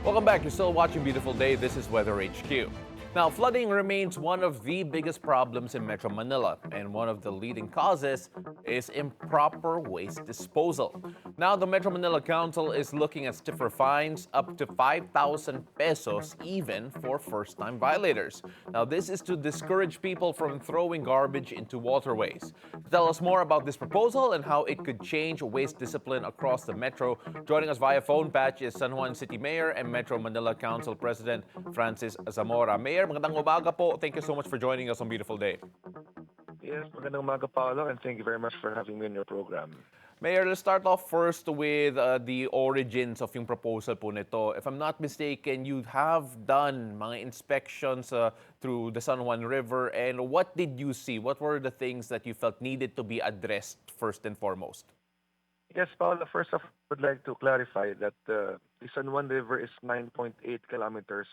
Welcome back. You're still watching Beautiful Day. This is Weather HQ. Now, flooding remains one of the biggest problems in Metro Manila, and one of the leading causes is improper waste disposal. Now, the Metro Manila Council is looking at stiffer fines up to 5,000 pesos even for first-time violators. Now, this is to discourage people from throwing garbage into waterways. To tell us more about this proposal and how it could change waste discipline across the metro, joining us via phone patch is San Juan City Mayor and Metro Manila Council President Francis Zamora. Mayor, magandang umaga po. Thank you so much for joining us on Beautiful Day. Yes, magandang umaga, Paolo, and thank you very much for having me in your program. Mayor, let's start off first with the origins of yung proposal po nito. If I'm not mistaken, you have done mga inspections through the San Juan River, and what did you see? What were the things that you felt needed to be addressed first and foremost? Yes, Paolo, first off, I would like to clarify that the San Juan River is 9.8 kilometers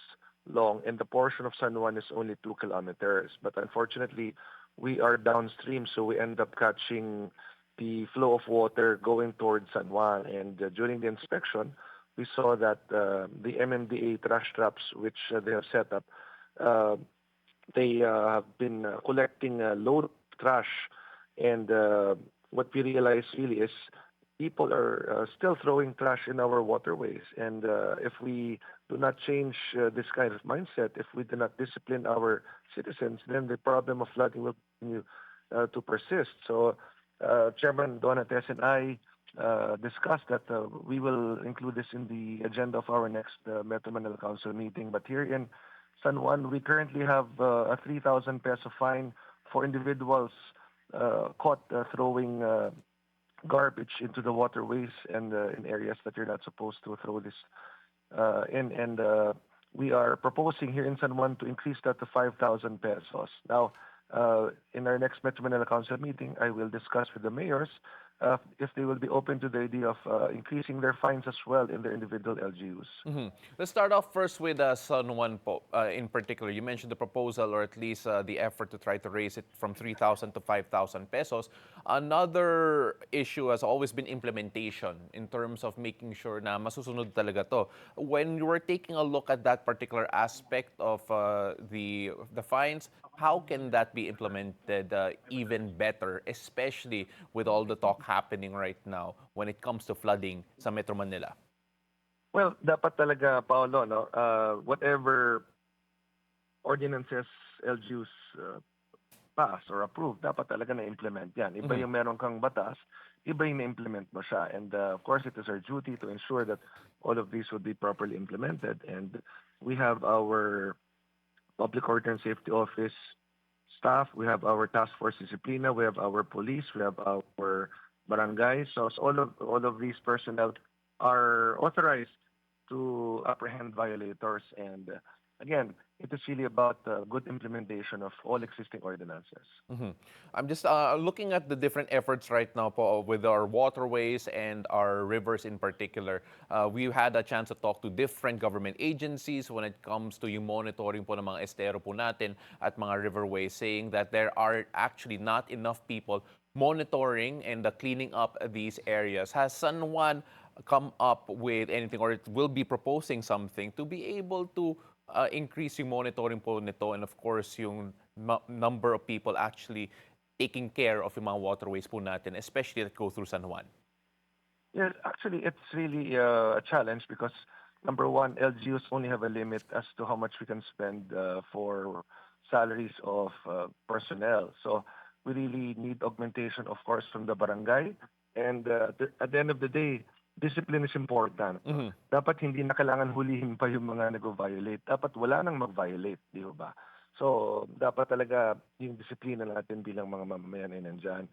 long, and the portion of San Juan is only 2 kilometers. But unfortunately, we are downstream, so we end up catching the flow of water going towards San Juan. And during the inspection, we saw that the MMDA trash traps, which they have set up, they have been collecting load trash. And what we realized really is people are still throwing trash in our waterways. And if we do not change this kind of mindset, if we do not discipline our citizens, then the problem of flooding will continue to persist. So Chairman Donates and I discussed that we will include this in the agenda of our next Metro Manila Council meeting. But here in San Juan, we currently have a 3,000 peso fine for individuals caught throwing garbage into the waterways and in areas that you're not supposed to throw this in. And we are proposing here in San Juan to increase that to 5,000 pesos. Now, in our next Metro Manila Council meeting, I will discuss with the mayors if they will be open to the idea of increasing their fines as well in their individual LGUs. Let's start off first with San Juan po, in particular. You mentioned the proposal, or at least the effort to try to raise it from 3,000 to 5,000 pesos. Another issue has always been implementation in terms of making sure na masusunod talaga to. When you were taking a look at that particular aspect of the fines, how can that be implemented even better, especially with all the talk happening right now when it comes to flooding sa Metro Manila? Well, dapat talaga, Paolo, no? Whatever ordinances LGUs pass or approve, dapat talaga na-implement yan. Iba yung meron kang batas, iba yung na-implement mo siya. And of course, it is our duty to ensure that all of these would be properly implemented. And we have our Public Order and Safety Office staff, we have our Task Force Disciplina, we have our police, we have our barangays. So all of these personnel are authorized to apprehend violators. And again, it is really about good implementation of all existing ordinances. I'm just looking at the different efforts right now po with our waterways and our rivers in particular. We've had a chance to talk to different government agencies when it comes to yung monitoring po ng mga estero po natin at mga riverways, saying that there are actually not enough people monitoring and cleaning up these areas. Has San Juan come up with anything, or it will be proposing something to be able to increase yung monitoring po nito, and of course yung number of people actually taking care of yung mga waterways po natin, especially that go through San Juan? Yes, actually, it's really a challenge because, number one, LGUs only have a limit as to how much we can spend for salaries of personnel. So we really need augmentation, of course, from the barangay. And at the end of the day, discipline is important. Dapat hindi na kailangan hulihin pa yung mga nag-violate. Dapat wala nang mag-violate, di ba? So, dapat talaga yung disiplina natin bilang mga mamamayan ay nandyan.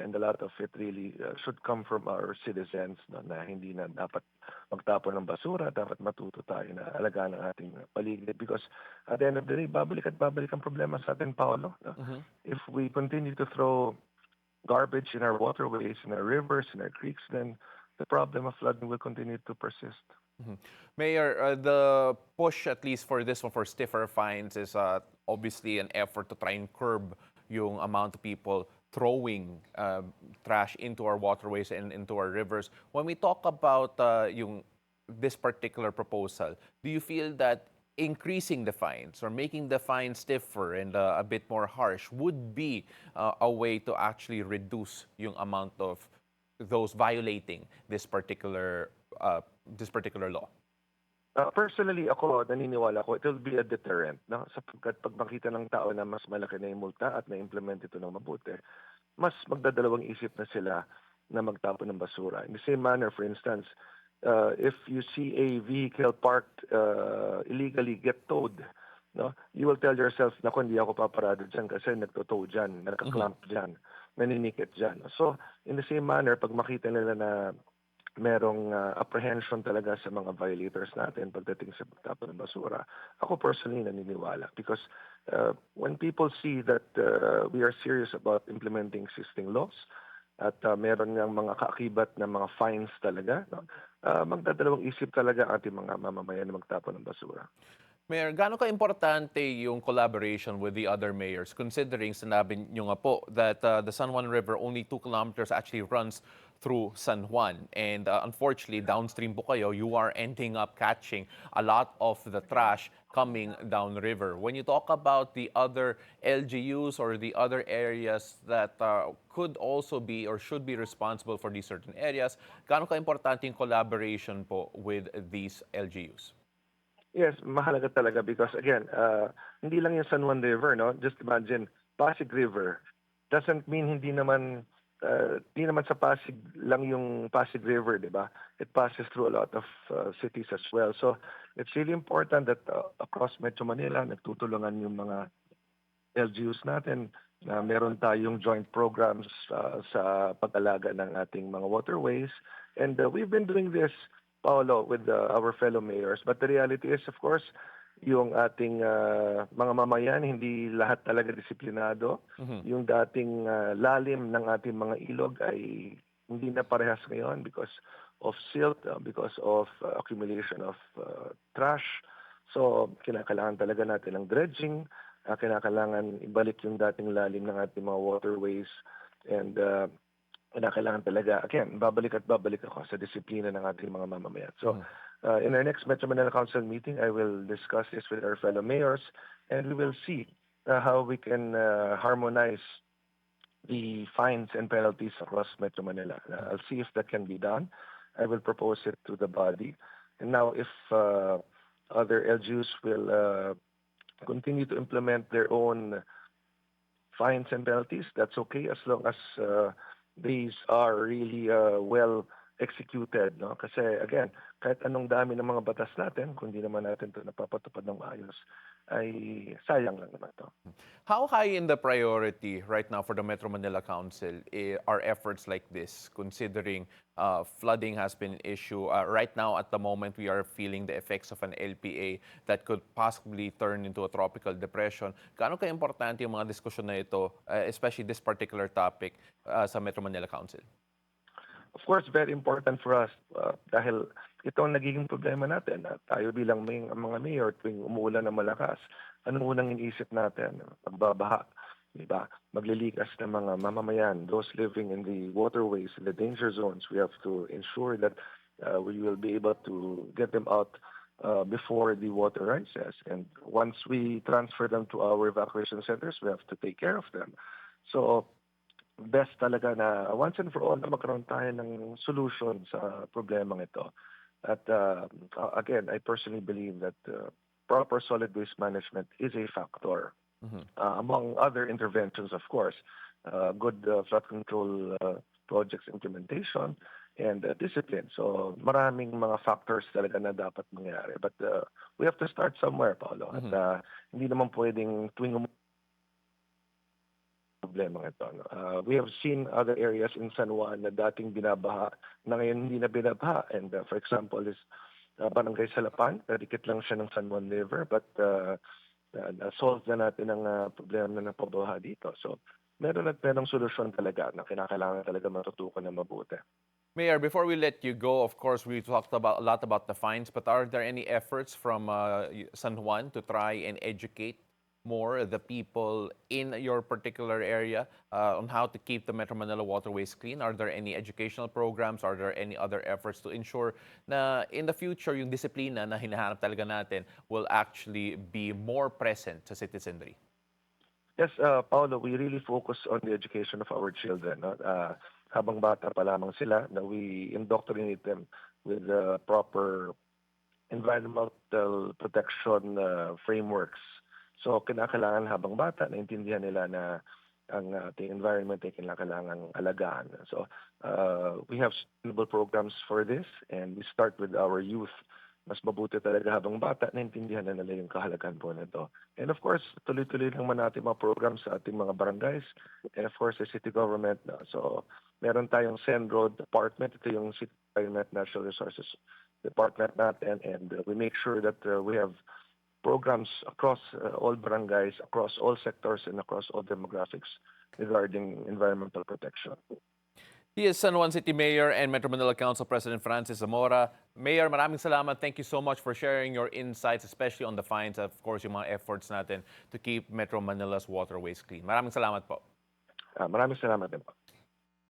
And a lot of it really should come from our citizens, no, na hindi na dapat magtapon ng basura, dapat matuto tayo na alagaan ang ating paligid. Because at the end of the day, babalik at babalik ang problema sa atin, Paolo. No? If we continue to throw garbage in our waterways, in our rivers, in our creeks, then the problem of flooding will continue to persist. Mayor, the push, at least for this one, for stiffer fines is obviously an effort to try and curb yung amount of people throwing trash into our waterways and into our rivers. When we talk about yung this particular proposal, do you feel that increasing the fines or making the fines stiffer and a bit more harsh would be a way to actually reduce yung amount of those violating uh, this particular law? Personally, ako, naniniwala ko, it will be a deterrent. No? Sapagkat pag makita ng tao na mas malaki na yung multa at na-implement ito ng mabuti, mas magdadalawang isip na sila na magtapon ng basura. In the same manner, for instance, if you see a vehicle parked illegally get towed, no, you will tell yourself, naku, hindi ako paparado dyan kasi nagtotow dyan, nagka-clamp dyan, naninikit dyan. So, in the same manner, pag makita nila na merong apprehension talaga sa mga violators natin pagdating sa pagtapon ng basura, ako personally naniniwala. Because when people see that we are serious about implementing existing laws at meron ng mga kaakibat na mga fines talaga, no? Magdadalawang isip talaga ang ating mga mamamayan na magtapon ng basura. Mayor, gaano ka-importante yung collaboration with the other mayors considering sinabi nyo nga po that the San Juan River only 2 kilometers actually runs through San Juan and unfortunately downstream po kayo, you are ending up catching a lot of the trash coming downriver. When you talk about the other LGUs or the other areas that could also be or should be responsible for these certain areas, gaano ka-importante yung collaboration po with these LGUs? Yes, mahalaga talaga because again, hindi lang yung San Juan River, no? Just imagine, Pasig River doesn't mean hindi naman sa Pasig lang yung Pasig River, di ba? It passes through a lot of cities as well. So it's really important that across Metro Manila, nagtutulungan yung mga LGUs natin na meron tayong joint programs sa pag-alaga ng ating mga waterways. And we've been doing this, Paolo, with our fellow mayors. But the reality is, of course, yung ating mga mamayan, hindi lahat talaga disiplinado. Yung dating lalim ng ating mga ilog ay hindi na parehas ngayon because of silt, because of accumulation of trash. So, kinakailangan talaga natin ng dredging. Kinakailangan ibalik yung dating lalim ng ating mga waterways. And kailangan talaga, again, babalik ako sa disiplina ng ating mga mamamayan. So, in our next Metro Manila Council meeting, I will discuss this with our fellow mayors, and we will see how we can harmonize the fines and penalties across Metro Manila. I'll see if that can be done. I will propose it to the body. And now, if other LGUs will continue to implement their own fines and penalties, that's okay as long as these are really well executed, no? Kasi again, kahit anong dami ng mga batas natin, kung di naman natin ito napapatupad ng maayos, ay sayang lang naman to. How high in the priority right now for the Metro Manila Council are efforts like this, considering flooding has been an issue? Right now, at the moment, we are feeling the effects of an LPA that could possibly turn into a tropical depression. Gaano ka-importante yung mga diskusyon na ito, especially this particular topic sa Metro Manila Council? Of course, very important for us dahil ito ang nagiging problema natin. Tayo bilang mga mayor, tuwing umuulan na malakas, anong unang iniisip natin? Pagbabaha, diba? Maglilikas ng mga mamamayan, those living in the waterways, in the danger zones. We have to ensure that we will be able to get them out before the water rises. And once we transfer them to our evacuation centers, we have to take care of them. So, best talaga na once and for all na magkaroon tayo ng solution sa problemang ito. At again, I personally believe that proper solid waste management is a factor. Among other interventions, of course, good flood control projects implementation and discipline. So maraming mga factors talaga na dapat mangyari. But we have to start somewhere, Paolo. At hindi naman pwedeng tuwing problema ito. We have seen other areas in San Juan na dating binabaha na ngayon hindi na binabaha. And for example, is Barangay Salapan, dikit lang siya ng San Juan River, but solve na natin ang problema na pabaha dito. So merong solusyon talaga na kinakailangan talaga matutukan na mabuti. Mayor, before we let you go, of course, we talked a lot about the fines, but are there any efforts from San Juan to try and educate more the people in your particular area on how to keep the Metro Manila waterways clean? Are there any educational programs? Are there any other efforts to ensure na in the future yung disiplina na hinahanap talaga natin will actually be more present sa citizenry? Yes, Paolo, we really focus on the education of our children. No? Habang bata pa lamang sila, na we indoctrinate them with the proper environmental protection frameworks. So kinakailangan habang bata, naintindihan nila na ang ating environment ay kailangang alagaan. So we have sustainable programs for this, and we start with our youth. Mas mabuti talaga habang bata, naintindihan na nila yung kahalagahan po nito. And of course, tuloy-tuloy lang man natin mga programs sa ating mga barangays, and of course, the city government. So meron tayong Send Road Department, ito yung City Environment Natural Resources Department natin, and we make sure that we have programs across all barangays, across all sectors, and across all demographics regarding environmental protection. He is San Juan City Mayor and Metro Manila Council President Francis Zamora. Mayor, maraming salamat. Thank you so much for sharing your insights, especially on the fines, of course, yung mga efforts natin to keep Metro Manila's waterways clean. Maraming salamat po. Maraming salamat din po.